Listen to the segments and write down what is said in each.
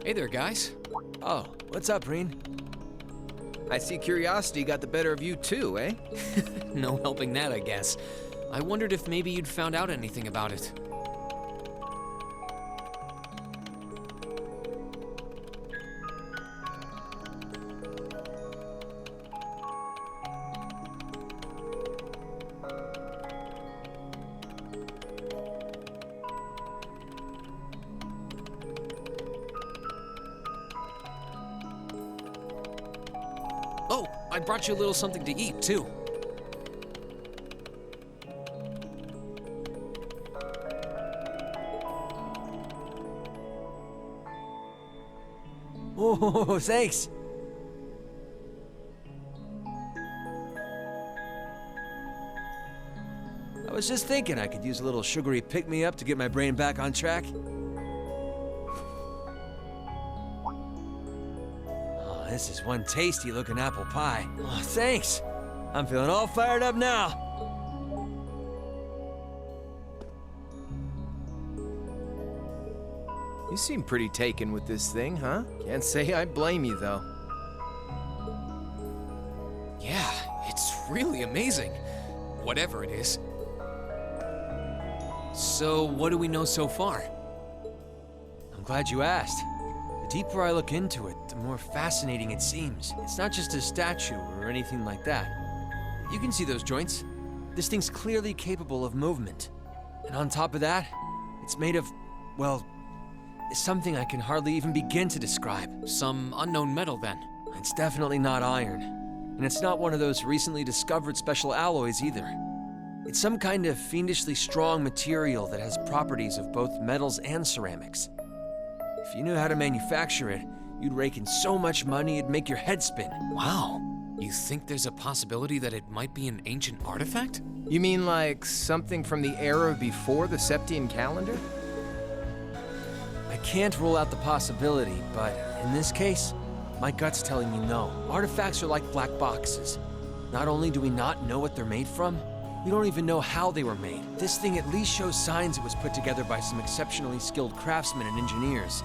Hey there, guys. Oh, what's up, Reen? I see curiosity got the better of you too, eh? No helping that, I guess. I wondered if maybe you'd found out anything about it. Oh, I brought you a little something to eat, too. Oh, thanks. I was just thinking I could use a little sugary pick-me-up to get my brain back on track. Oh, this is one tasty-looking apple pie. Oh, thanks. I'm feeling all fired up now. You seem pretty taken with this thing, huh? Can't say I blame you, though. Yeah, it's really amazing. Whatever it is. So, what do we know so far? I'm glad you asked. The deeper I look into it, the more fascinating it seems. It's not just a statue or anything like that. You can see those joints. This thing's clearly capable of movement. And on top of that, it's made of, well, something I can hardly even begin to describe. Some unknown metal, then. It's definitely not iron. And it's not one of those recently discovered special alloys either. It's some kind of fiendishly strong material that has properties of both metals and ceramics. If you knew how to manufacture it, you'd rake in so much money it'd make your head spin. Wow. You think there's a possibility that it might be an ancient artifact? You mean like something from the era before the Septian calendar? I can't rule out the possibility, but in this case, my gut's telling me no. Artifacts are like black boxes. Not only do we not know what they're made from, we don't even know how they were made. This thing at least shows signs it was put together by some exceptionally skilled craftsmen and engineers.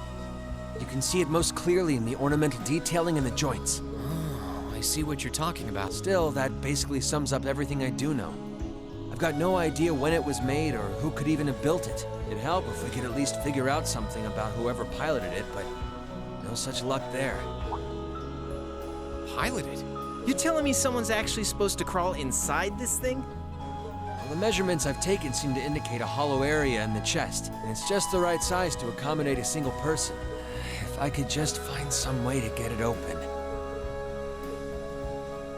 You can see it most clearly in the ornamental detailing and the joints. Oh, I see what you're talking about. Still, that basically sums up everything I do know. I've got no idea when it was made or who could even have built it. It'd help if we could at least figure out something about whoever piloted it, but no such luck there. Piloted? You telling me someone's actually supposed to crawl inside this thing? Well, the measurements I've taken seem to indicate a hollow area in the chest, and it's just the right size to accommodate a single person. If I could just find some way to get it open.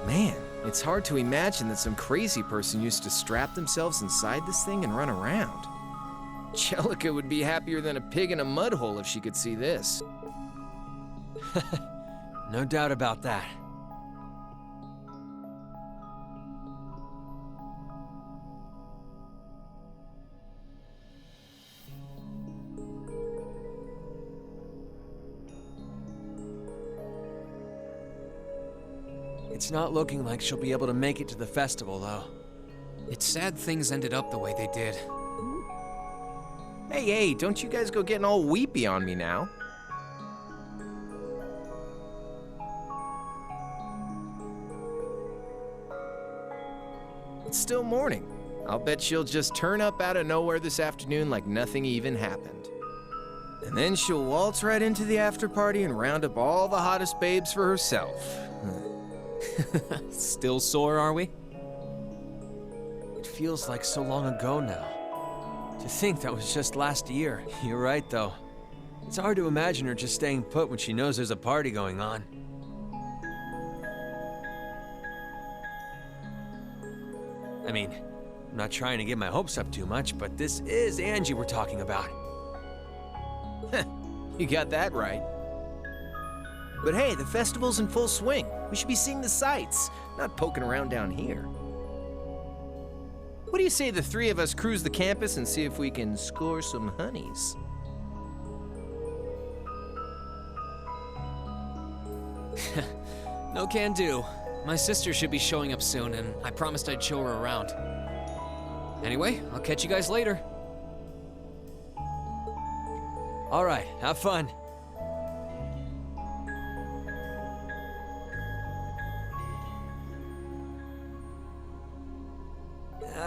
Man, it's hard to imagine that some crazy person used to strap themselves inside this thing and run around. Jellica would be happier than a pig in a mud hole if she could see this. No doubt about that. It's not looking like she'll be able to make it to the festival, though. It's sad things ended up the way they did. Hey, don't you guys go getting all weepy on me now. It's still morning. I'll bet she'll just turn up out of nowhere this afternoon like nothing even happened. And then she'll waltz right into the after party and round up all the hottest babes for herself. Still sore, are we? It feels like so long ago now. To think that was just last year. You're right, though. It's hard to imagine her just staying put when she knows there's a party going on. I mean, I'm not trying to get my hopes up too much, but this is Angie we're talking about. You got that right. But hey, the festival's in full swing. We should be seeing the sights, not poking around down here. What do you say the three of us cruise the campus and see if we can score some honeys? No can do. My sister should be showing up soon, and I promised I'd show her around. Anyway, I'll catch you guys later. All right, have fun.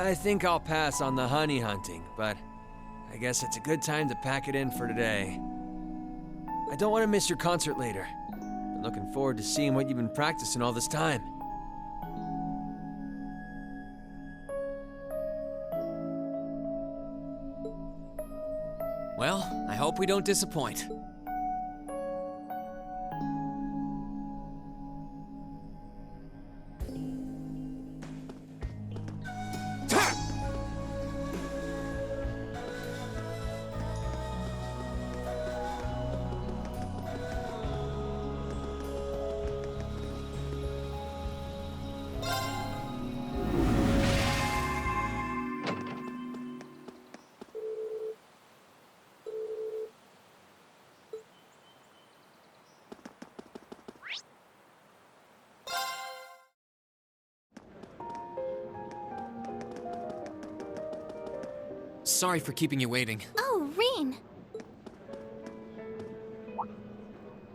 I think I'll pass on the honey hunting, but I guess it's a good time to pack it in for today. I don't want to miss your concert later. Been looking forward to seeing what you've been practicing all this time. Well, I hope we don't disappoint. Sorry for keeping you waiting. Oh, Rean!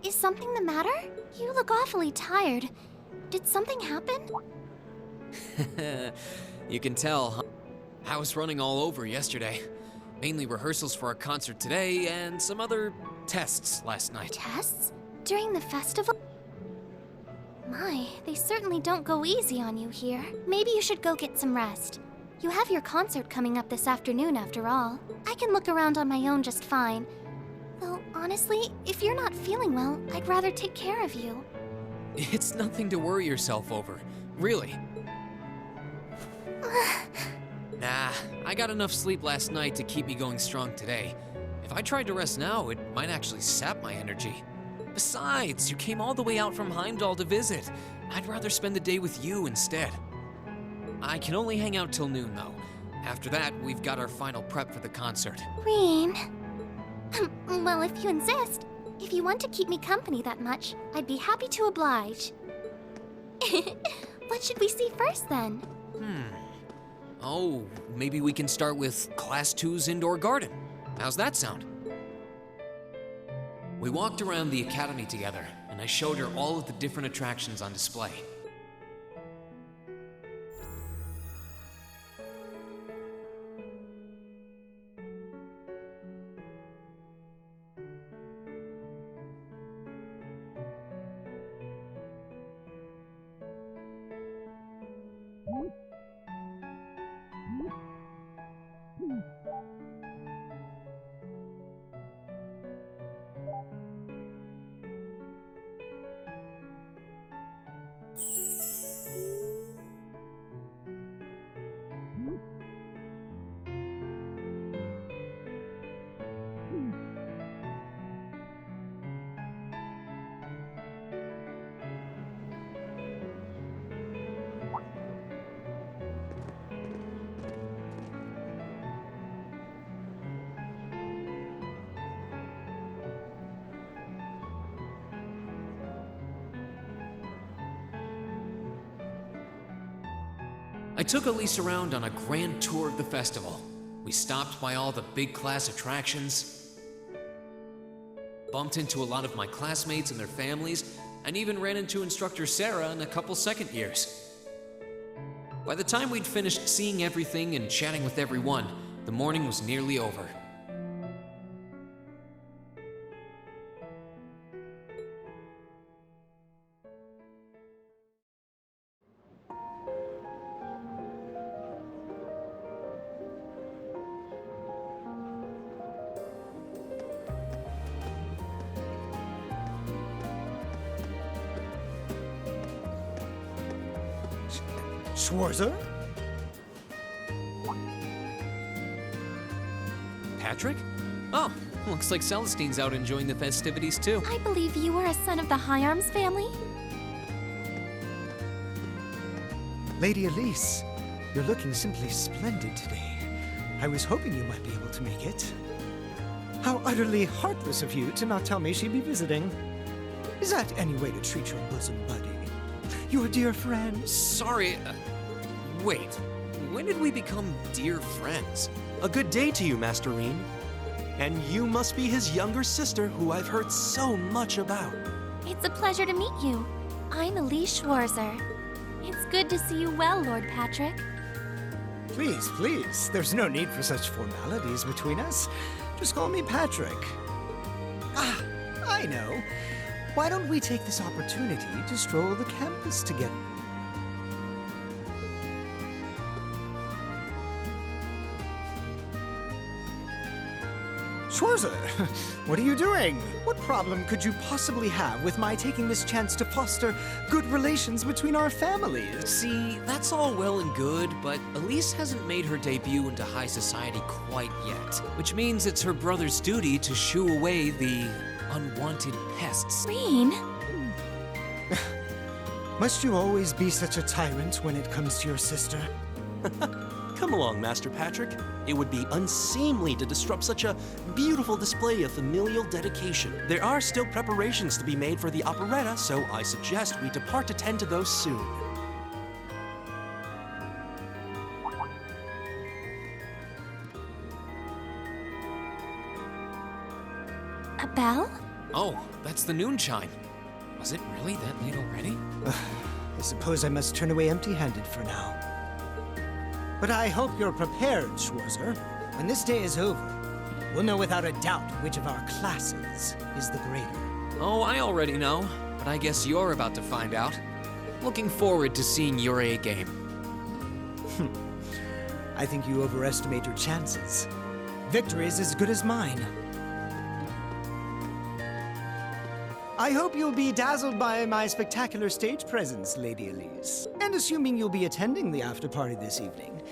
Is something the matter? You look awfully tired. Did something happen? You can tell, huh? I was running all over yesterday. Mainly rehearsals for our concert today and some other tests last night. Tests? During the festival? My, they certainly don't go easy on you here. Maybe you should go get some rest. You have your concert coming up this afternoon after all. I can look around on my own just fine. Though, honestly, if you're not feeling well, I'd rather take care of you. It's nothing to worry yourself over, really. Nah, I got enough sleep last night to keep me going strong today. If I tried to rest now, it might actually sap my energy. Besides, you came all the way out from Heimdall to visit. I'd rather spend the day with you instead. I can only hang out till noon, though. After that, we've got our final prep for the concert. Rean. Well, if you insist. If you want to keep me company that much, I'd be happy to oblige. What should we see first, then? Oh, maybe we can start with Class 2's indoor garden. How's that sound? We walked around the academy together, and I showed her all of the different attractions on display. I took Elise around on a grand tour of the festival. We stopped by all the big class attractions, bumped into a lot of my classmates and their families, and even ran into instructor Sarah and a couple second years. By the time we'd finished seeing everything and chatting with everyone, the morning was nearly over. Schwarzer? Patrick? Oh, looks like Celestine's out enjoying the festivities too. I believe you are a son of the High Arms family? Lady Elise, you're looking simply splendid today. I was hoping you might be able to make it. How utterly heartless of you to not tell me she'd be visiting. Is that any way to treat your bosom buddy? Your dear friend? Sorry, wait. When did we become dear friends? A good day to you, Master Rean. And you must be his younger sister who I've heard so much about. It's a pleasure to meet you. I'm Elise Schwarzer. It's good to see you well, Lord Patrick. Please, please. There's no need for such formalities between us. Just call me Patrick. Ah, I know. Why don't we take this opportunity to stroll the campus together? Schwarzer, what are you doing? What problem could you possibly have with my taking this chance to foster good relations between our families? See, that's all well and good, but Elise hasn't made her debut into high society quite yet. Which means it's her brother's duty to shoo away the unwanted pests. Reen, Must you always be such a tyrant when it comes to your sister? Come along, Master Patrick. It would be unseemly to disrupt such a beautiful display of familial dedication. There are still preparations to be made for the operetta, so I suggest we depart to tend to those soon. a bell? Oh, that's the noon chime. Was it really that late already? I suppose I must turn away empty-handed for now. But I hope you're prepared, Schwarzer. When this day is over, we'll know without a doubt which of our classes is the greater. Oh, I already know, but I guess you're about to find out. Looking forward to seeing your A game. I think you overestimate your chances. Victory is as good as mine. I hope you'll be dazzled by my spectacular stage presence, Lady Elise. And assuming you'll be attending the after-party this evening,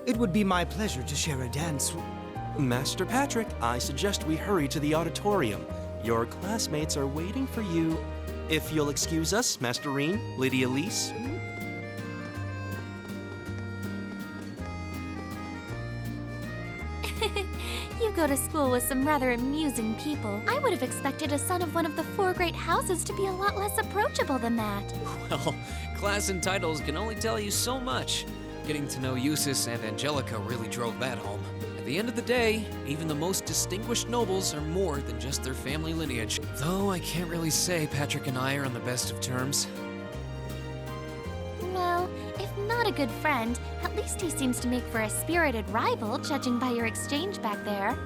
it would be my pleasure to share a dance with... Master Patrick, I suggest we hurry to the auditorium. Your classmates are waiting for you. If you'll excuse us, Master Reen, Lady Elise. You go to school with some rather amusing people. I would have expected a son of one of the four great houses to be a lot less approachable than that. Well, class and titles can only tell you so much. Getting to know Eustace and Angelica really drove that home. At the end of the day, even the most distinguished nobles are more than just their family lineage. Though I can't really say Patrick and I are on the best of terms. Well, if not a good friend, at least he seems to make for a spirited rival, judging by your exchange back there.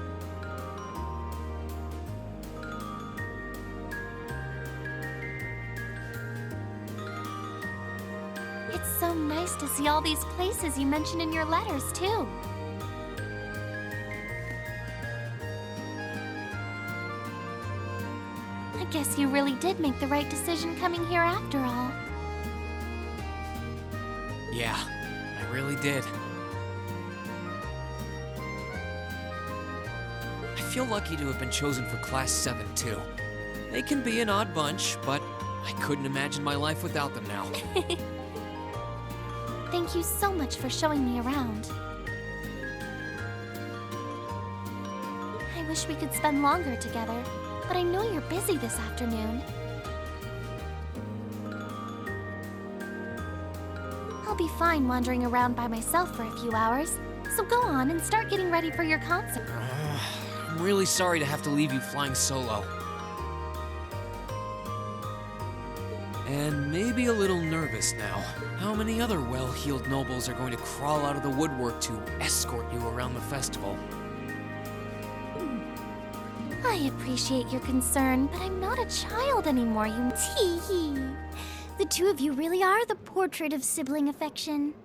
It's so nice to see all these places you mentioned in your letters, too. I guess you really did make the right decision coming here after all. Yeah, I really did. I feel lucky to have been chosen for Class 7, too. They can be an odd bunch, but I couldn't imagine my life without them now. Thank you so much for showing me around. I wish we could spend longer together, but I know you're busy this afternoon. I'll be fine wandering around by myself for a few hours, so go on and start getting ready for your concert. I'm really sorry to have to leave you flying solo. And maybe a little nervous now. How many other well-heeled nobles are going to crawl out of the woodwork to escort you around the festival? I appreciate your concern, but I'm not a child anymore, you tee-hee. The two of you really are the portrait of sibling affection.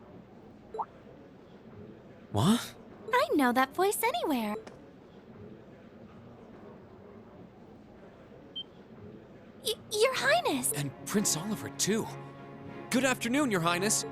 What? I know that voice anywhere. Your Highness! And Prince Oliver, too. Good afternoon, Your Highness.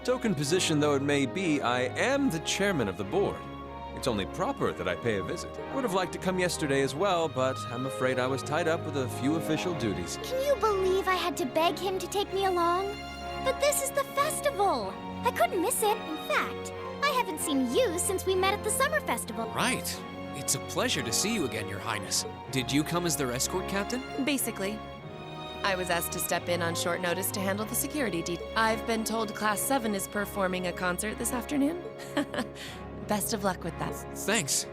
Token position though it may be, I am the chairman of the board. It's only proper that I pay a visit. I would have liked to come yesterday as well, but I'm afraid I was tied up with a few official duties. Can you believe I had to beg him to take me along? But this is the festival! I couldn't miss it. In fact, I haven't seen you since we met at the summer festival. Right. It's a pleasure to see you again, Your Highness. Did you come as their escort captain? Basically. I was asked to step in on short notice to handle the security I've been told Class 7 is performing a concert this afternoon. Best of luck with that. Thanks.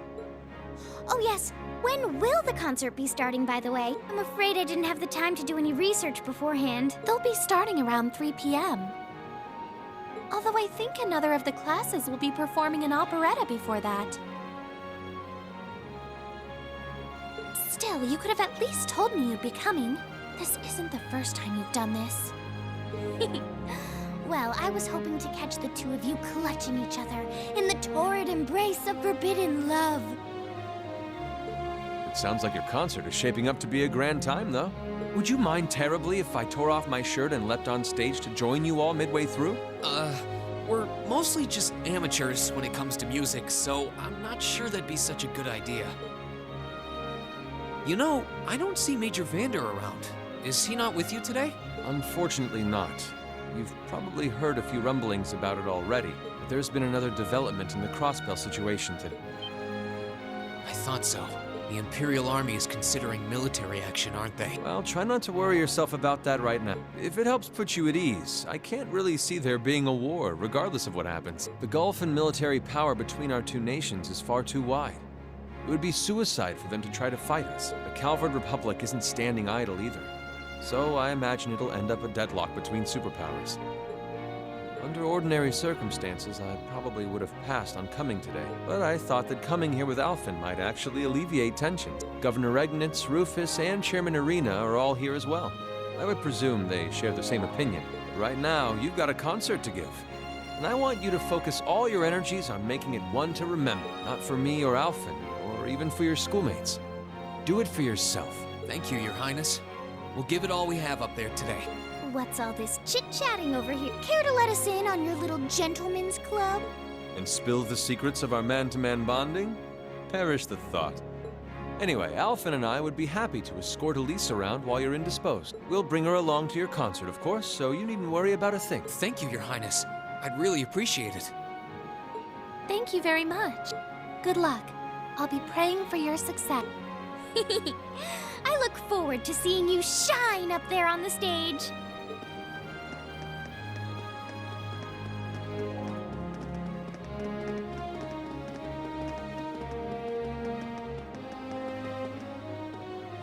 Oh yes, when will the concert be starting, by the way? I'm afraid I didn't have the time to do any research beforehand. They'll be starting around 3 p.m. Although I think another of the classes will be performing an operetta before that. Still, you could have at least told me you'd be coming. This isn't the first time you've done this. Well, I was hoping to catch the two of you clutching each other in the torrid embrace of forbidden love. It sounds like your concert is shaping up to be a grand time, though. Would you mind terribly if I tore off my shirt and leapt on stage to join you all midway through? We're mostly just amateurs when it comes to music, so I'm not sure that'd be such a good idea. You know, I don't see Major Vander around. Is he not with you today? Unfortunately not. You've probably heard a few rumblings about it already, but there's been another development in the Crossbell situation today. I thought so. The Imperial Army is considering military action, aren't they? Well, try not to worry yourself about that right now. If it helps put you at ease, I can't really see there being a war, regardless of what happens. The gulf in military power between our two nations is far too wide. It would be suicide for them to try to fight us. The Calvard Republic isn't standing idle either. So I imagine it'll end up a deadlock between superpowers. Under ordinary circumstances, I probably would have passed on coming today, but I thought that coming here with Alphen might actually alleviate tensions. Governor Regnitz, Rufus, and Chairman Arena are all here as well. I would presume they share the same opinion. But right now, you've got a concert to give. And I want you to focus all your energies on making it one to remember, not for me or Alphen, or even for your schoolmates. Do it for yourself. Thank you, Your Highness. We'll give it all we have up there today. What's all this chit-chatting over here? Care to let us in on your little gentleman's club? And spill the secrets of our man-to-man bonding? Perish the thought. Anyway, Alphen and I would be happy to escort Elise around while you're indisposed. We'll bring her along to your concert, of course, so you needn't worry about a thing. Thank you, Your Highness. I'd really appreciate it. Thank you very much. Good luck. I'll be praying for your success. I look forward to seeing you shine up there on the stage.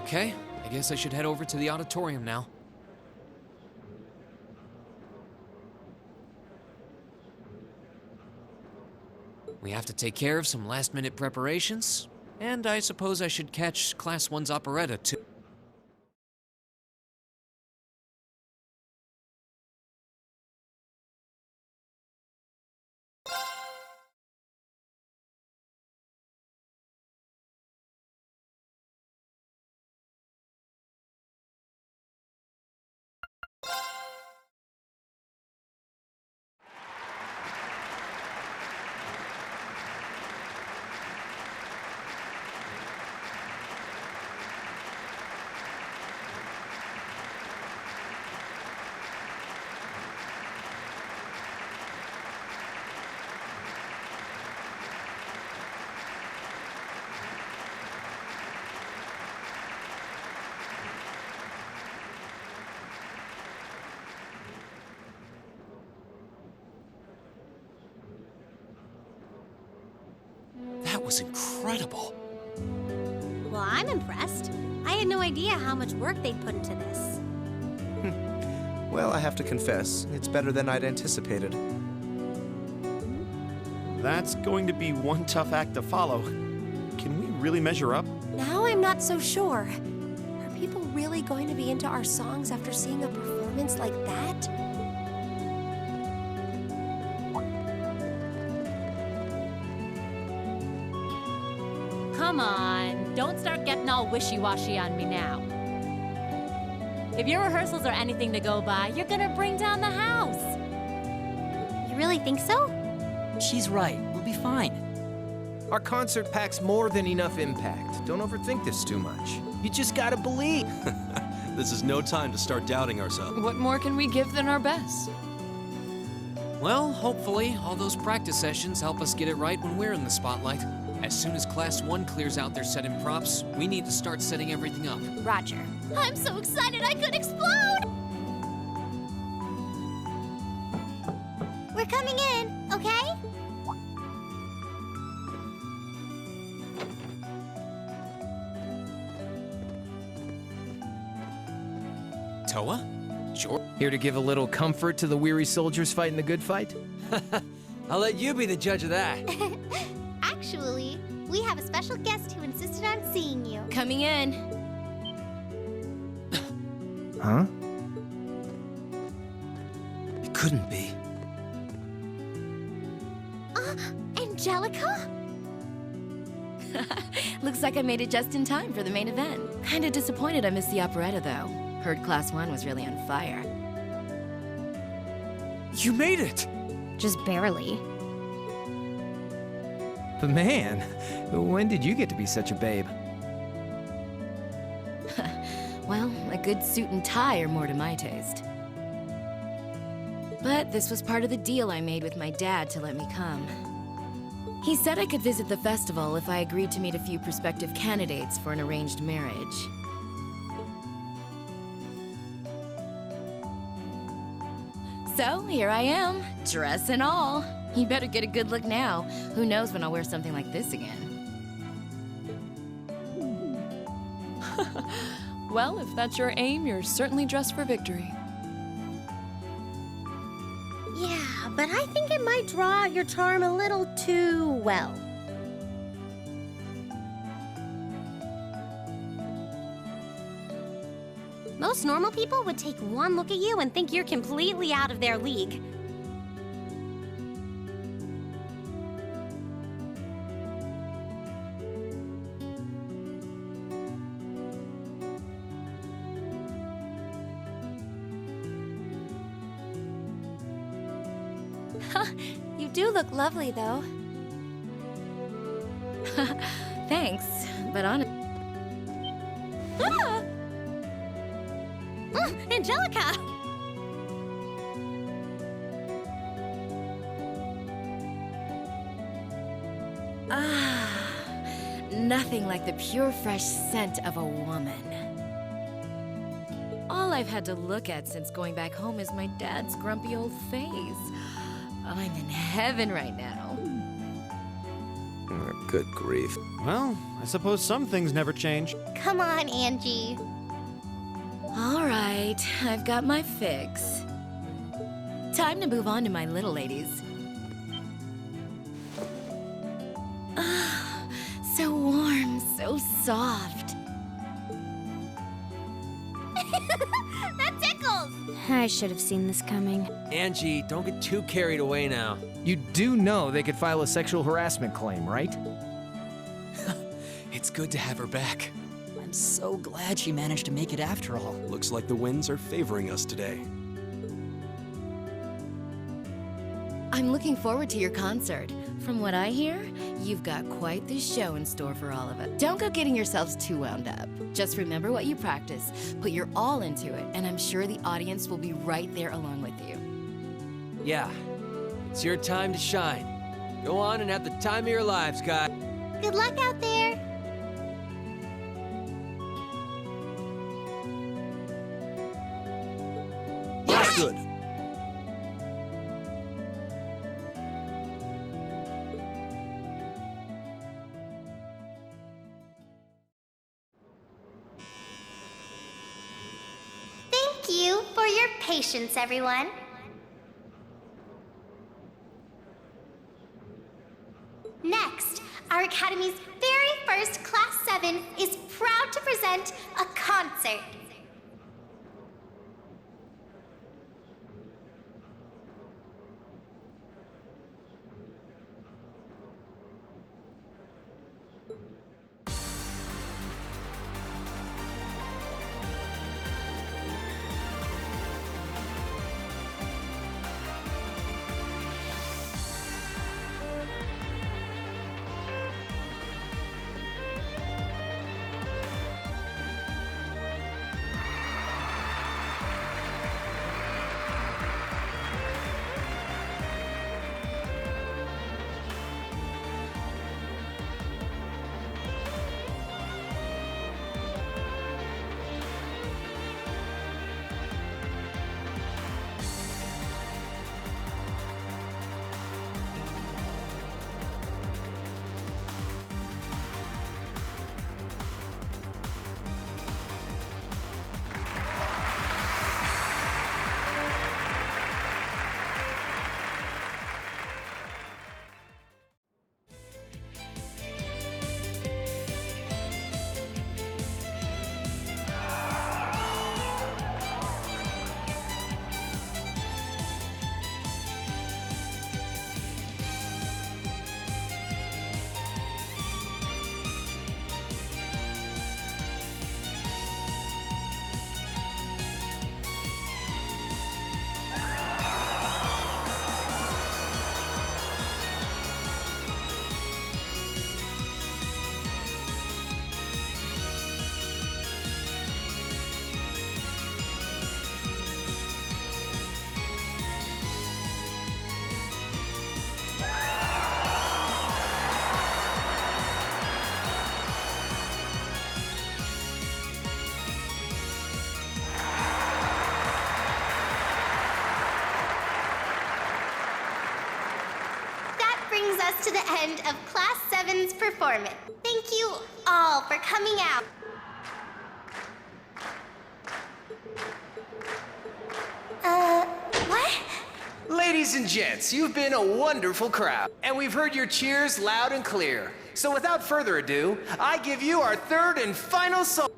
Okay, I guess I should head over to the auditorium now. We have to take care of some last-minute preparations, and I suppose I should catch Class 1's operetta too. That was incredible. Well, I'm impressed. I had no idea how much work they'd put into this. Well, I have to confess, it's better than I'd anticipated. That's going to be one tough act to follow. Can we really measure up? Now I'm not so sure. Are people really going to be into our songs after seeing a performance like that? Come on, don't start getting all wishy-washy on me now. If your rehearsals are anything to go by, you're gonna bring down the house. You really think so? She's right. We'll be fine. Our concert packs more than enough impact. Don't overthink this too much. You just gotta believe. This is no time to start doubting ourselves. What more can we give than our best? Well, hopefully, all those practice sessions help us get it right when we're in the spotlight. As soon as Class 1 clears out their set and props, we need to start setting everything up. Roger. I'm so excited I could explode! We're coming in, okay? Toa? Sure. Here to give a little comfort to the weary soldiers fighting the good fight? I'll let you be the judge of that. Actually, we have a special guest who insisted on seeing you. Coming in. Huh? It couldn't be. Angelica? Looks like I made it just in time for the main event. Kinda disappointed I missed the operetta, though. Heard Class 1 was really on fire. You made it! Just barely. But man, when did you get to be such a babe? Well, a good suit and tie are more to my taste. But this was part of the deal I made with my dad to let me come. He said I could visit the festival if I agreed to meet a few prospective candidates for an arranged marriage. So, here I am, dress and all. You better get a good look now. Who knows when I'll wear something like this again. Well, if that's your aim, you're certainly dressed for victory. Yeah, but I think it might draw out your charm a little too well. Most normal people would take one look at you and think you're completely out of their league. You do look lovely, though. Thanks, but honestly. Ah! Angelica! Nothing like the pure, fresh scent of a woman. All I've had to look at since going back home is my dad's grumpy old face. I'm in heaven right now. Oh, good grief. Well, I suppose some things never change. Come on, Angie. All right, I've got my fix. Time to move on to my little ladies. Ah, so warm, so soft. That tickles! I should have seen this coming. Angie, don't get too carried away now. You do know they could file a sexual harassment claim, right? It's good to have her back. I'm so glad she managed to make it after all. Looks like the winds are favoring us today. I'm looking forward to your concert. From what I hear, you've got quite the show in store for all of us. Don't go getting yourselves too wound up. Just remember what you practice, put your all into it, and I'm sure the audience will be right there along with you. Yeah, it's your time to shine. Go on and have the time of your lives, guys. Good luck out there. That's good. Thank you for your patience, everyone. Next, our Academy's very first Class 7 is proud to present a concert. to the end of Class 7's performance. Thank you all for coming out. What? Ladies and gents, you've been a wonderful crowd, and we've heard your cheers loud and clear. So without further ado, I give you our third and final song.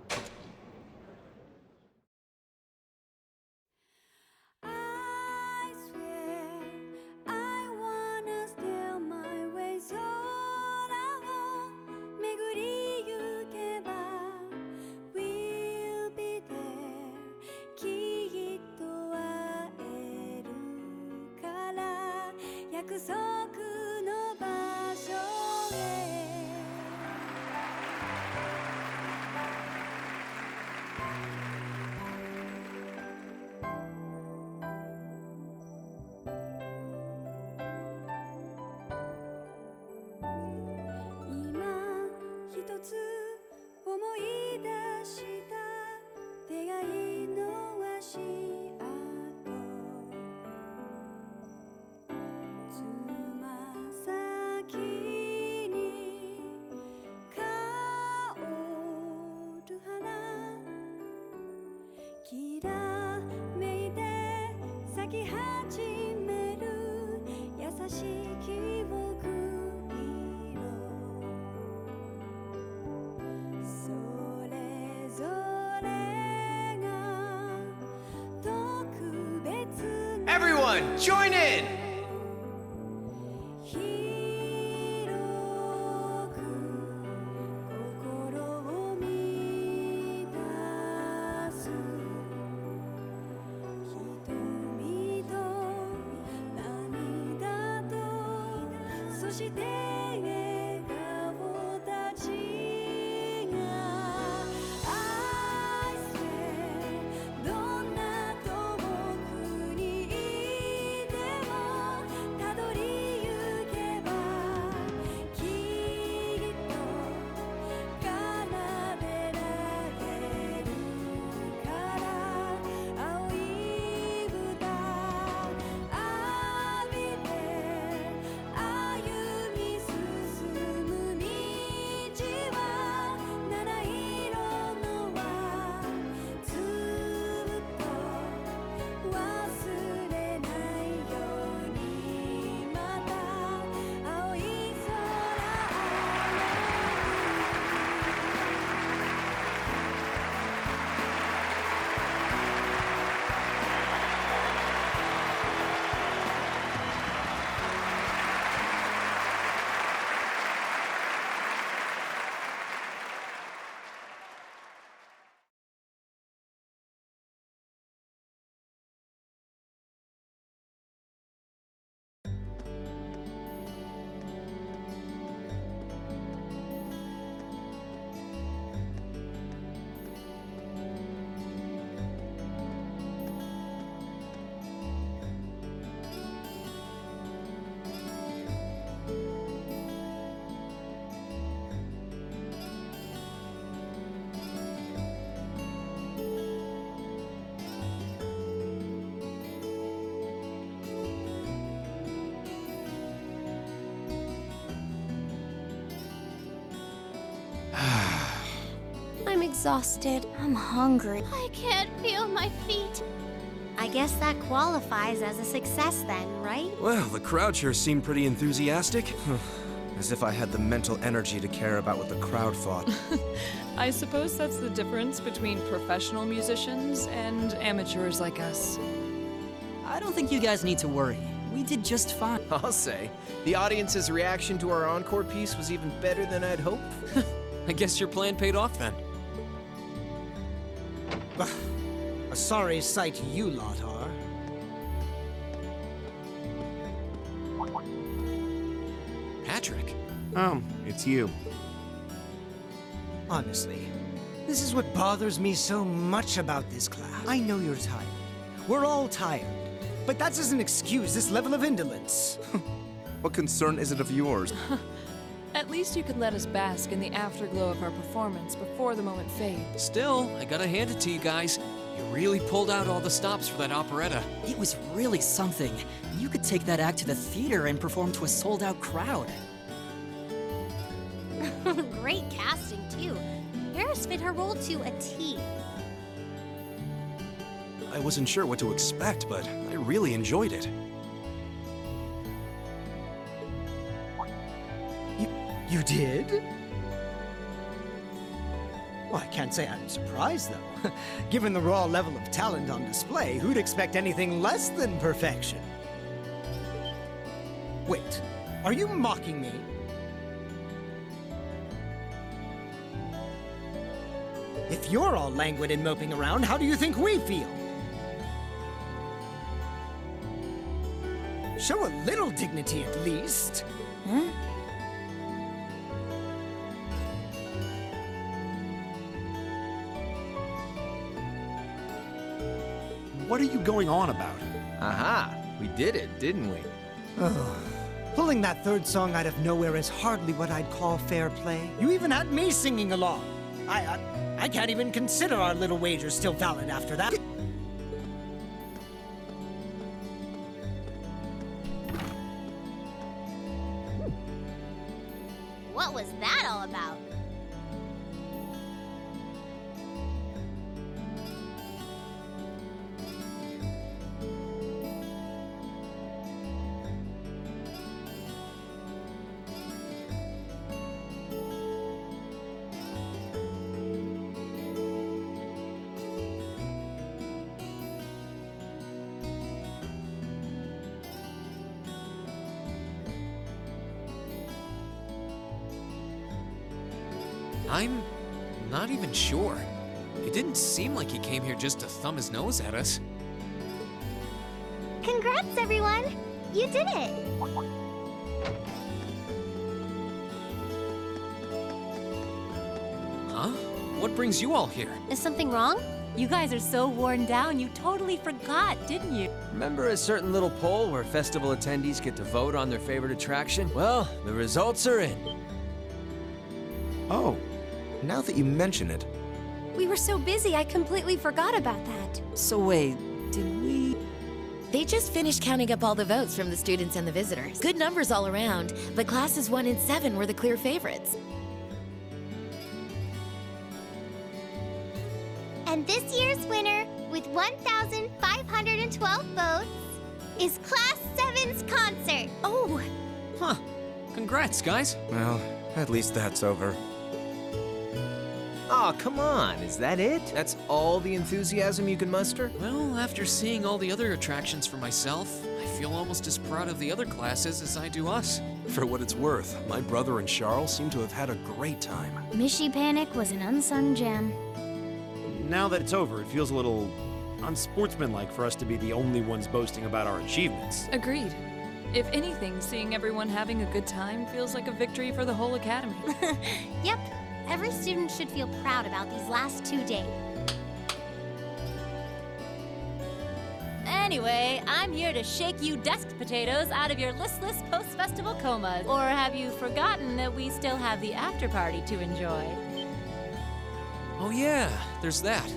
Everyone, join in! I'm exhausted. I'm hungry. I can't feel my feet. I guess that qualifies as a success then, right? Well, the crowd sure seemed pretty enthusiastic. As if I had the mental energy to care about what the crowd thought. I suppose that's the difference between professional musicians and amateurs like us. I don't think you guys need to worry. We did just fine. I'll say, the audience's reaction to our encore piece was even better than I'd hoped. I guess your plan paid off then. A sorry sight you lot are. Patrick. Oh, it's you. Honestly, this is what bothers me so much about this class. I know you're tired. We're all tired. But that doesn't excuse this level of indolence. What concern is it of yours? At least you could let us bask in the afterglow of our performance before the moment fades. Still, I gotta hand it to you guys. You really pulled out all the stops for that operetta. It was really something. You could take that act to the theater and perform to a sold-out crowd. Great casting, too. Paris fit her role to a T. I wasn't sure what to expect, but I really enjoyed it. You did? Well, I can't say I'm surprised, though. Given the raw level of talent on display, who'd expect anything less than perfection? Wait, are you mocking me? If you're all languid and moping around, how do you think we feel? Show a little dignity at least. Huh? What are you going on about? Aha! We did it, didn't we? Pulling that third song out of nowhere is hardly what I'd call fair play. You even had me singing along. I can't even consider our little wager still valid after that. What was that all about? I'm not even sure. It didn't seem like he came here just to thumb his nose at us. Congrats, everyone! You did it! Huh? What brings you all here? Is something wrong? You guys are so worn down, you totally forgot, didn't you? Remember a certain little poll where festival attendees get to vote on their favorite attraction? Well, the results are in. Oh, now that you mention it. We were so busy, I completely forgot about that. So wait, did we... They just finished counting up all the votes from the students and the visitors. Good numbers all around, but classes 1 and 7 were the clear favorites. And this year's winner, with 1,512 votes, is Class 7's concert. Oh! Huh. Congrats, guys. Well, at least that's over. Aw, come on, is that it? That's all the enthusiasm you can muster? Well, after seeing all the other attractions for myself, I feel almost as proud of the other classes as I do us. For what it's worth, my brother and Charles seem to have had a great time. Mishy Panic was an unsung gem. Now that it's over, it feels a little unsportsmanlike for us to be the only ones boasting about our achievements. Agreed. If anything, seeing everyone having a good time feels like a victory for the whole academy. Yep. Every student should feel proud about these last 2 days. Anyway, I'm here to shake you desk potatoes out of your listless post-festival comas. Or have you forgotten that we still have the after party to enjoy? Oh yeah, there's that.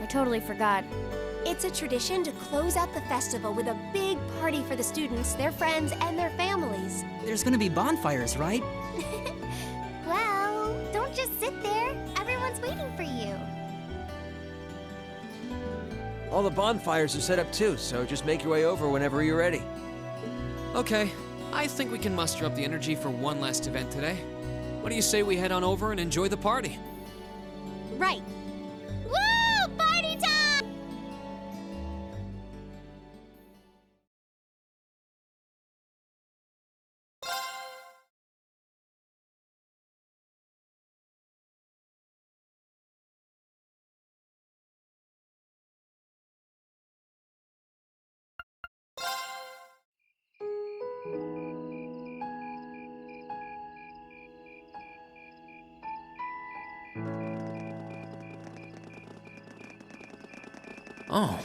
I totally forgot. It's a tradition to close out the festival with a big party for the students, their friends, and their families. There's gonna be bonfires, right? Well, don't just sit there. Everyone's waiting for you. All the bonfires are set up too, so just make your way over whenever you're ready. Okay, I think we can muster up the energy for one last event today. What do you say we head on over and enjoy the party? Right. Woo! Party time! Oh.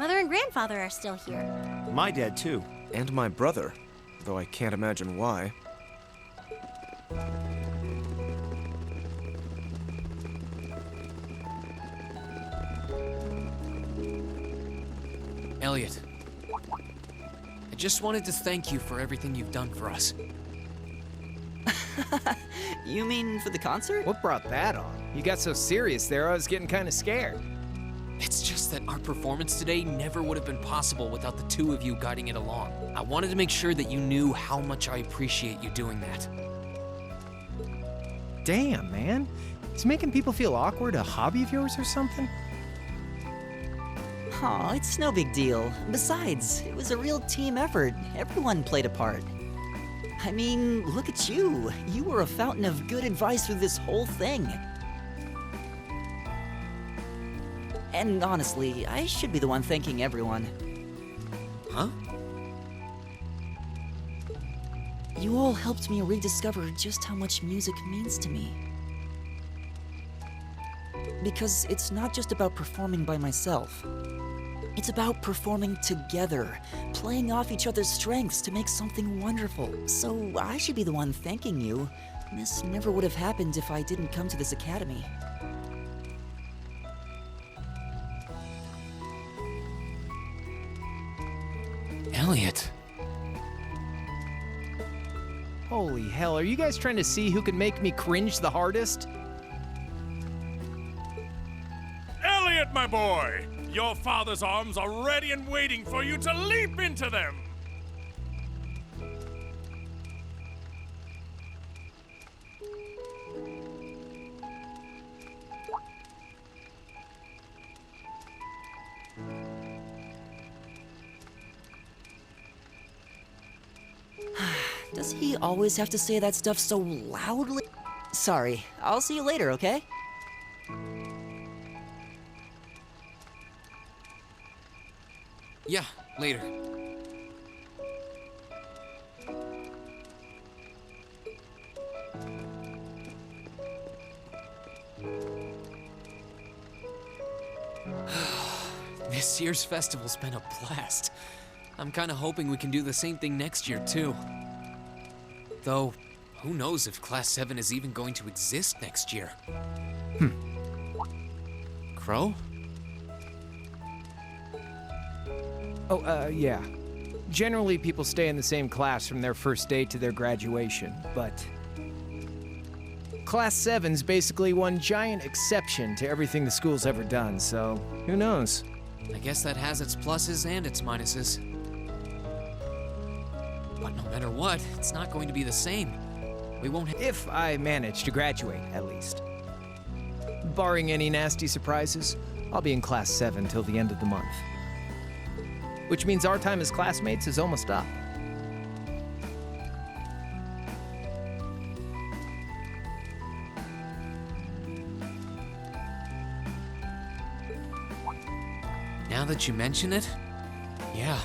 Mother and grandfather are still here. My dad, too. And my brother, though I can't imagine why. Elliot, I just wanted to thank you for everything you've done for us. You mean for the concert? What brought that on? You got so serious there, I was getting kind of scared. It's just that our performance today never would have been possible without the two of you guiding it along. I wanted to make sure that you knew how much I appreciate you doing that. Damn, man. Is making people feel awkward a hobby of yours or something? Aw, it's no big deal. Besides, it was a real team effort. Everyone played a part. I mean, look at you. You were a fountain of good advice through this whole thing. And honestly, I should be the one thanking everyone. Huh? You all helped me rediscover just how much music means to me. Because it's not just about performing by myself. It's about performing together, playing off each other's strengths to make something wonderful. So I should be the one thanking you. This never would have happened if I didn't come to this academy. Elliot. Holy hell, are you guys trying to see who can make me cringe the hardest? Elliot, my boy! Your father's arms are ready and waiting for you to leap into them! Does he always have to say that stuff so loudly? Sorry, I'll see you later, okay? Yeah, later. This year's festival's been a blast. I'm kinda hoping we can do the same thing next year, too. Though, who knows if Class 7 is even going to exist next year? Crow? Oh, yeah. Generally, people stay in the same class from their first day to their graduation, but Class 7's basically one giant exception to everything the school's ever done, so who knows? I guess that has its pluses and its minuses. But no matter what, it's not going to be the same. We won't If I manage to graduate, at least. Barring any nasty surprises, I'll be in Class 7 till the end of the month. Which means our time as classmates is almost up. Now that you mention it, yeah.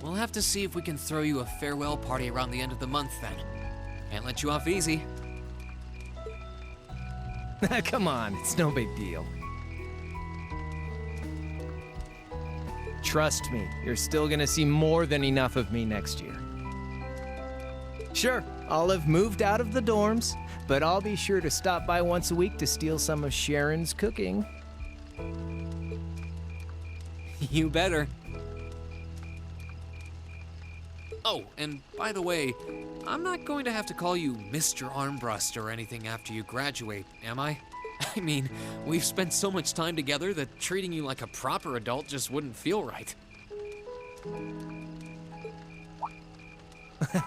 We'll have to see if we can throw you a farewell party around the end of the month then. Can't let you off easy. Come on, it's no big deal. Trust me, you're still gonna see more than enough of me next year. Sure, I'll have moved out of the dorms, but I'll be sure to stop by once a week to steal some of Sharon's cooking. You better. Oh, and by the way, I'm not going to have to call you Mr. Armbrust or anything after you graduate, am I? I mean, we've spent so much time together that treating you like a proper adult just wouldn't feel right.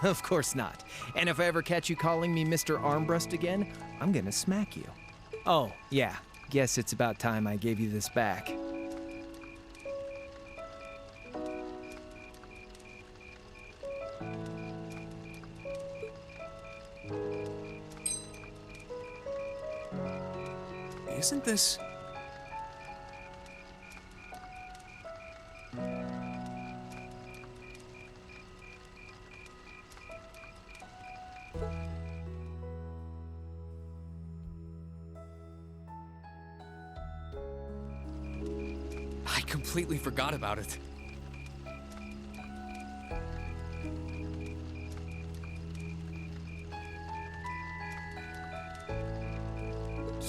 Of course not. And if I ever catch you calling me Mr. Armbrust again, I'm gonna smack you. Oh, yeah. Guess it's about time I gave you this back. isn't this... I completely forgot about it.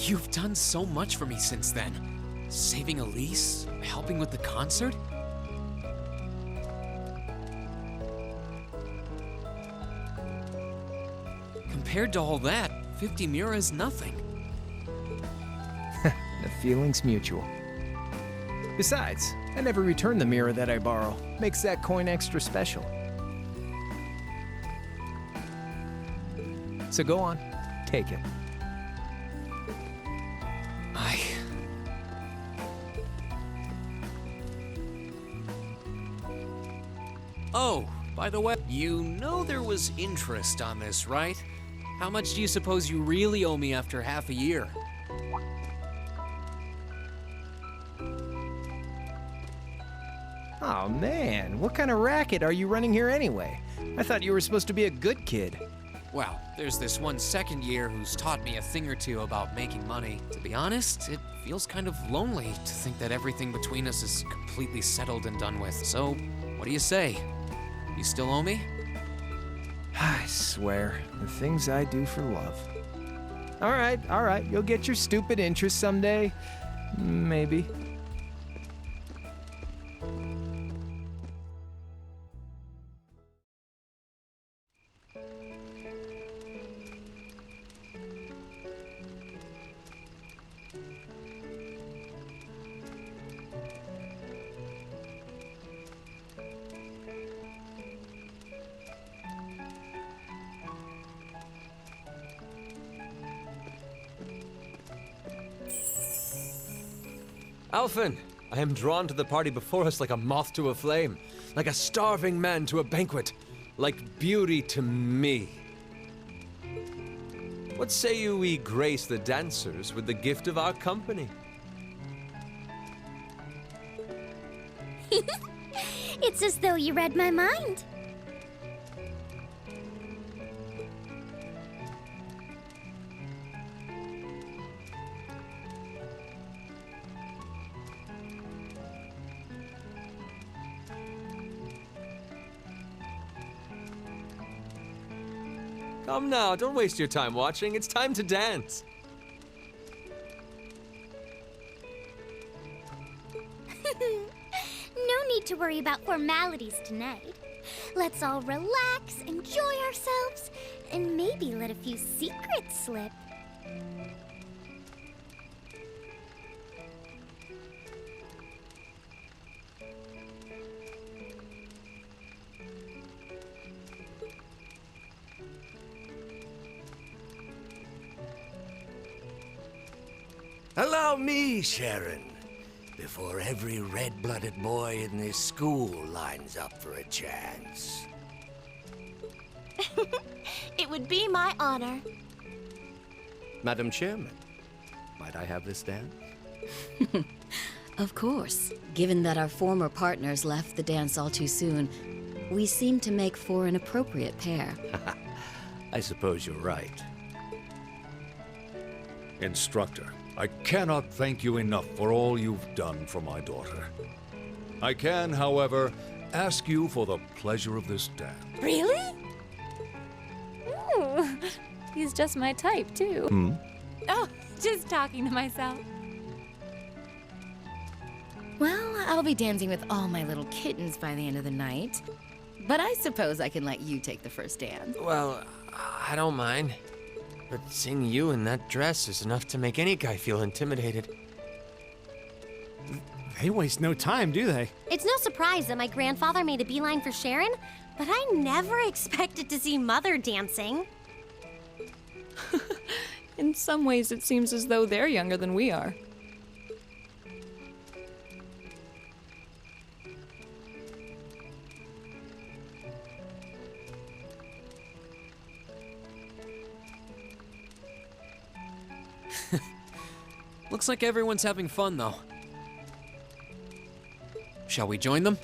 You've done so much for me since then. Saving Elise, helping with the concert. Compared to all that, 50 Mira is nothing. The feeling's mutual. Besides, I never return the mirror that I borrow. Makes that coin extra special. So go on, take it. Oh, by the way, you know there was interest on this, right? How much do you suppose you really owe me after half a year? Oh man, what kind of racket are you running here anyway? I thought you were supposed to be a good kid. Well, there's this one second year who's taught me a thing or two about making money. To be honest, it feels kind of lonely to think that everything between us is completely settled and done with. So, what do you say? You still owe me? I swear, the things I do for love. All right, you'll get your stupid interest someday. Maybe. Alphen, I am drawn to the party before us like a moth to a flame, like a starving man to a banquet, like beauty to me. What say you we grace the dancers with the gift of our company? It's as though you read my mind. Come now, don't waste your time watching. It's time to dance. No need to worry about formalities tonight. Let's all relax, enjoy ourselves, and maybe let a few secrets slip. Allow me, Sharon, before every red-blooded boy in this school lines up for a chance. It would be my honor. Madam Chairman, might I have this dance? Of course. Given that our former partners left the dance all too soon, we seem to make for an appropriate pair. I suppose you're right. Instructor, I cannot thank you enough for all you've done for my daughter. I can, however, ask you for the pleasure of this dance. Really? Ooh, he's just my type, too. Oh, just talking to myself. Well, I'll be dancing with all my little kittens by the end of the night. But I suppose I can let you take the first dance. Well, I don't mind. But seeing you in that dress is enough to make any guy feel intimidated. They waste no time, do they? It's no surprise that my grandfather made a beeline for Sharon, but I never expected to see Mother dancing. In some ways, it seems as though they're younger than we are. Looks like everyone's having fun, though. Shall we join them?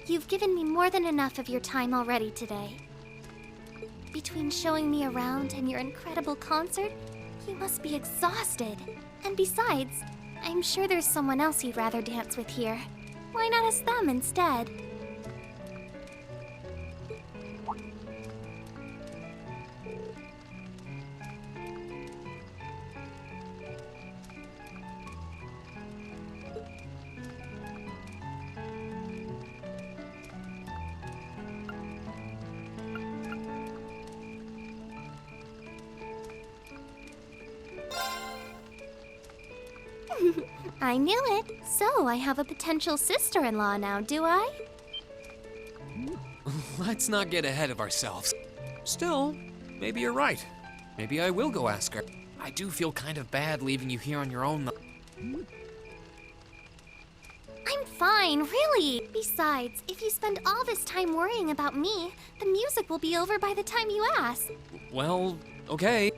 You've given me more than enough of your time already today. Between showing me around and your incredible concert, you must be exhausted. And besides, I'm sure there's someone else you'd rather dance with here. Why not ask them instead? I knew it. So I have a potential sister-in-law now, do I? Let's not get ahead of ourselves. Still, maybe you're right. Maybe I will go ask her. I do feel kind of bad leaving you here on your own, though. I'm fine, really. Besides, if you spend all this time worrying about me, the music will be over by the time you ask. Well, okay.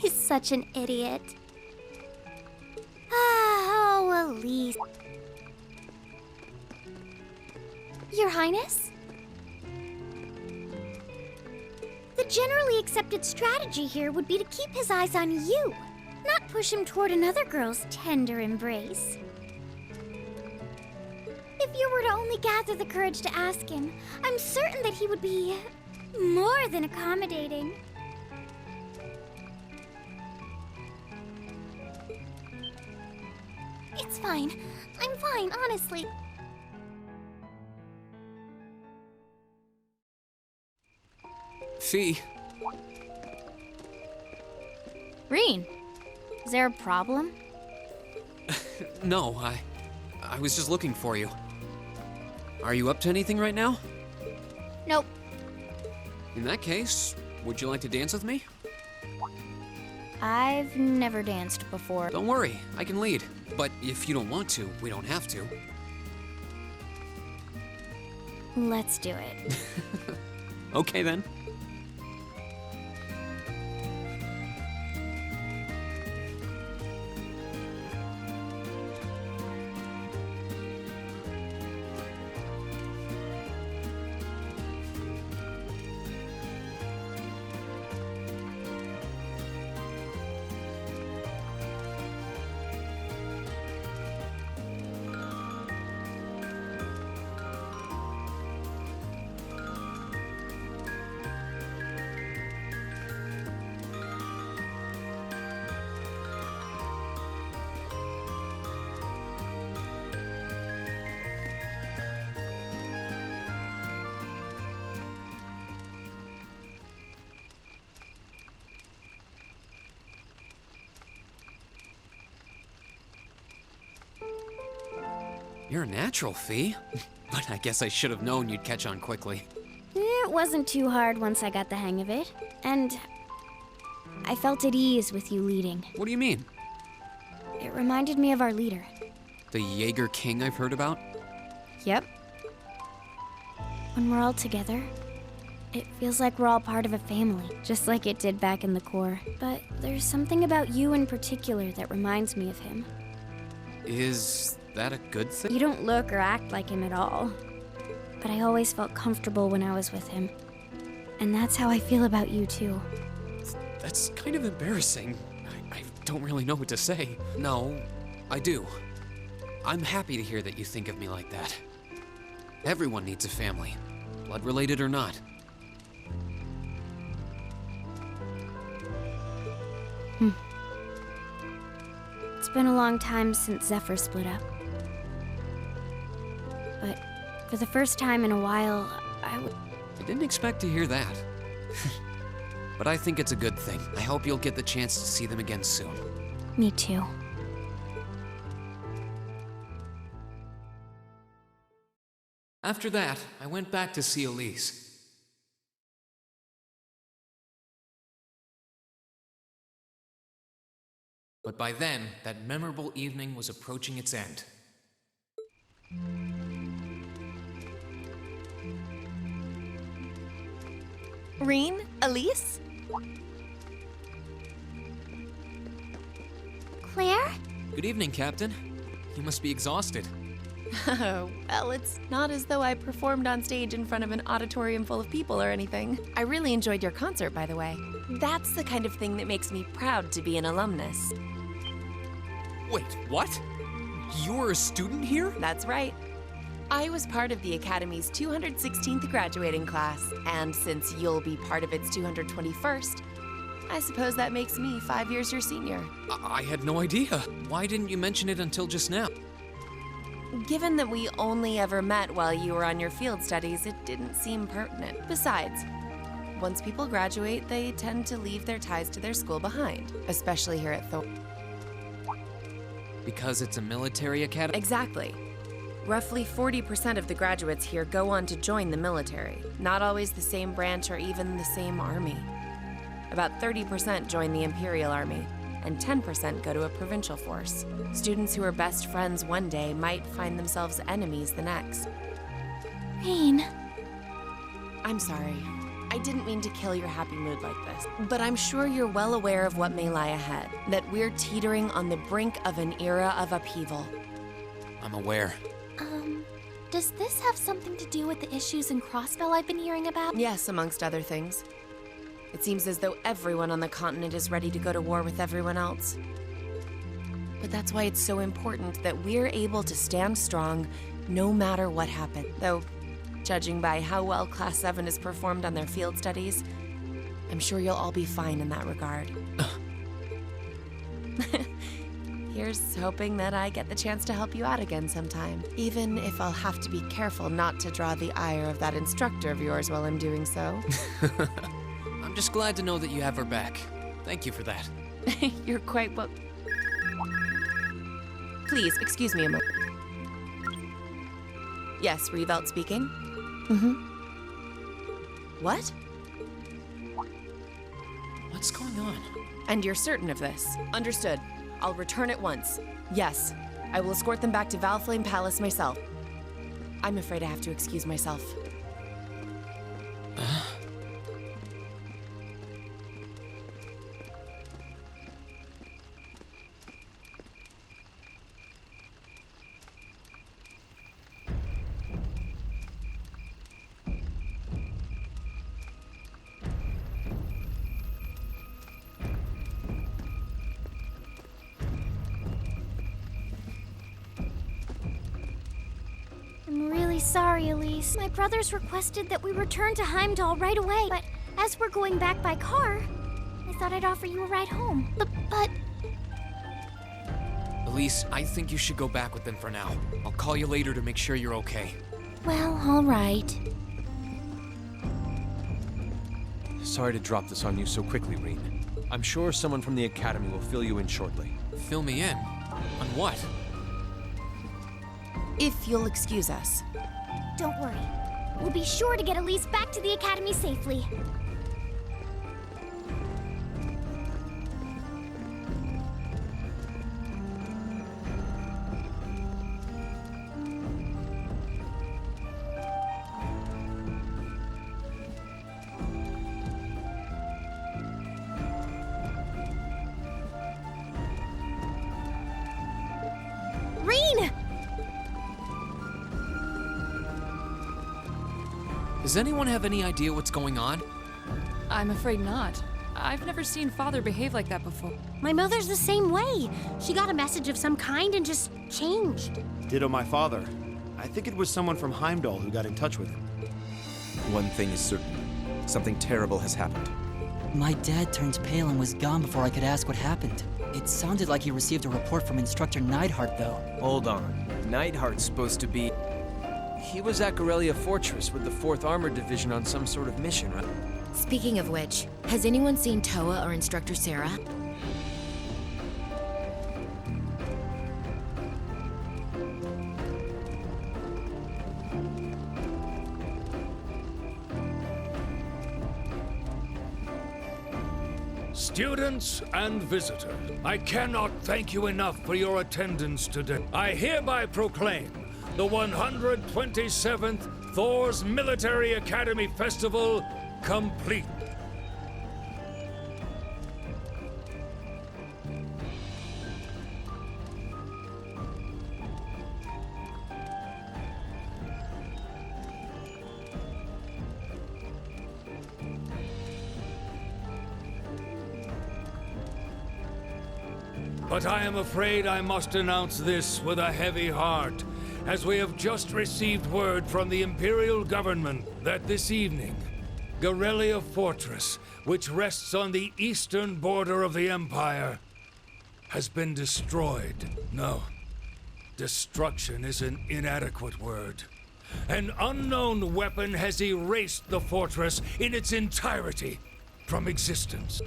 He's such an idiot. Oh, Elise. Your Highness? The generally accepted strategy here would be to keep his eyes on you, not push him toward another girl's tender embrace. If you were to only gather the courage to ask him, I'm certain that he would be more than accommodating. It's fine. I'm fine, honestly. Fee. Reen, is there a problem? No, I was just looking for you. Are you up to anything right now? Nope. In that case, would you like to dance with me? I've never danced before. Don't worry, I can lead. But if you don't want to, we don't have to. Let's do it. Okay then. You're a natural, Fee. But I guess I should have known you'd catch on quickly. It wasn't too hard once I got the hang of it. And I felt at ease with you leading. What do you mean? It reminded me of our leader. The Jaeger King I've heard about? Yep. When we're all together, it feels like we're all part of a family, just like it did back in the Corps. But there's something about you in particular that reminds me of him. Is that a good thing? You don't look or act like him at all. But I always felt comfortable when I was with him. And that's how I feel about you, too. That's kind of embarrassing. I don't really know what to say. No, I do. I'm happy to hear that you think of me like that. Everyone needs a family, blood-related or not. It's been a long time since Zephyr split up. But for the first time in a while, I didn't expect to hear that. But I think it's a good thing. I hope you'll get the chance to see them again soon. Me too. After that, I went back to see Elise. But by then, that memorable evening was approaching its end. Reen? Elise? Claire? Good evening, Captain. You must be exhausted. Well, it's not as though I performed on stage in front of an auditorium full of people or anything. I really enjoyed your concert, by the way. That's the kind of thing that makes me proud to be an alumnus. Wait, what? You were a student here? That's right. I was part of the Academy's 216th graduating class, and since you'll be part of its 221st, I suppose that makes me 5 years your senior. I had no idea. Why didn't you mention it until just now? Given that we only ever met while you were on your field studies, it didn't seem pertinent. Besides, once people graduate, they tend to leave their ties to their school behind, especially here at Thor. Because it's a military academy? Exactly. Roughly 40% of the graduates here go on to join the military, not always the same branch or even the same army. About 30% join the Imperial Army, and 10% go to a provincial force. Students who are best friends one day might find themselves enemies the next. Reen. I'm sorry. I didn't mean to kill your happy mood like this, but I'm sure you're well aware of what may lie ahead, that we're teetering on the brink of an era of upheaval. I'm aware. Does this have something to do with the issues in Crossbell I've been hearing about? Yes, amongst other things. It seems as though everyone on the continent is ready to go to war with everyone else. But that's why it's so important that we're able to stand strong no matter what happens. Though, judging by how well Class 7 has performed on their field studies, I'm sure you'll all be fine in that regard. Here's hoping that I get the chance to help you out again sometime, even if I'll have to be careful not to draw the ire of that instructor of yours while I'm doing so. I'm just glad to know that you have her back. Thank you for that. You're quite well. Please, excuse me a moment. Yes, Revelt speaking. What? What's going on? And you're certain of this? Understood. I'll return at once. Yes, I will escort them back to Valflame Palace myself. I'm afraid I have to excuse myself. I'm really sorry, Elise. My brothers requested that we return to Heimdall right away, but as we're going back by car, I thought I'd offer you a ride home. But... Elise, I think you should go back with them for now. I'll call you later to make sure you're okay. Well, all right. Sorry to drop this on you so quickly, Reen. I'm sure someone from the Academy will fill you in shortly. Fill me in? On what? If you'll excuse us. Don't worry. We'll be sure to get Elise back to the Academy safely. Reen! Does anyone have any idea what's going on? I'm afraid not. I've never seen Father behave like that before. My mother's the same way. She got a message of some kind and just changed. Ditto my father. I think it was someone from Heimdall who got in touch with him. One thing is certain. Something terrible has happened. My dad turned pale and was gone before I could ask what happened. It sounded like he received a report from Instructor Neidhart, though. Hold on. Neidhart's supposed to be... He was at Corellia Fortress with the 4th Armored Division on some sort of mission, right? Speaking of which, has anyone seen Toa or Instructor Sarah? Students and visitors, I cannot thank you enough for your attendance today. I hereby proclaim the 127th Thor's Military Academy Festival complete. But I am afraid I must announce this with a heavy heart, as we have just received word from the Imperial government that this evening, Garrelia Fortress, which rests on the eastern border of the Empire, has been destroyed. No, destruction is an inadequate word. An unknown weapon has erased the fortress in its entirety from existence.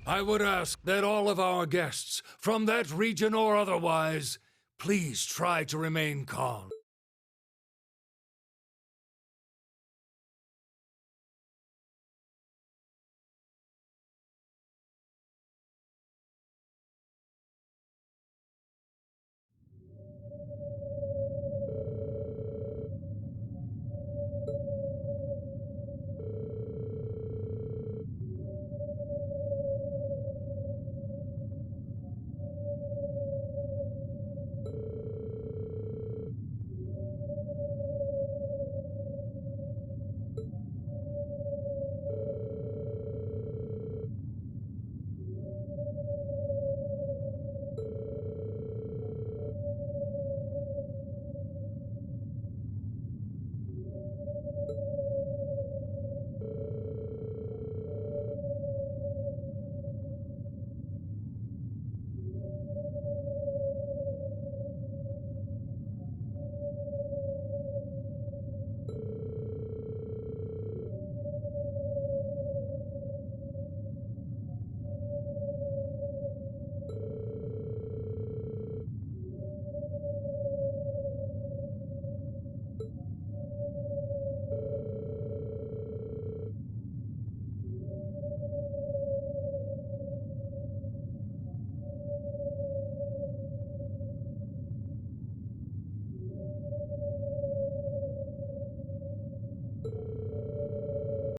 I would ask that all of our guests, from that region or otherwise, please try to remain calm.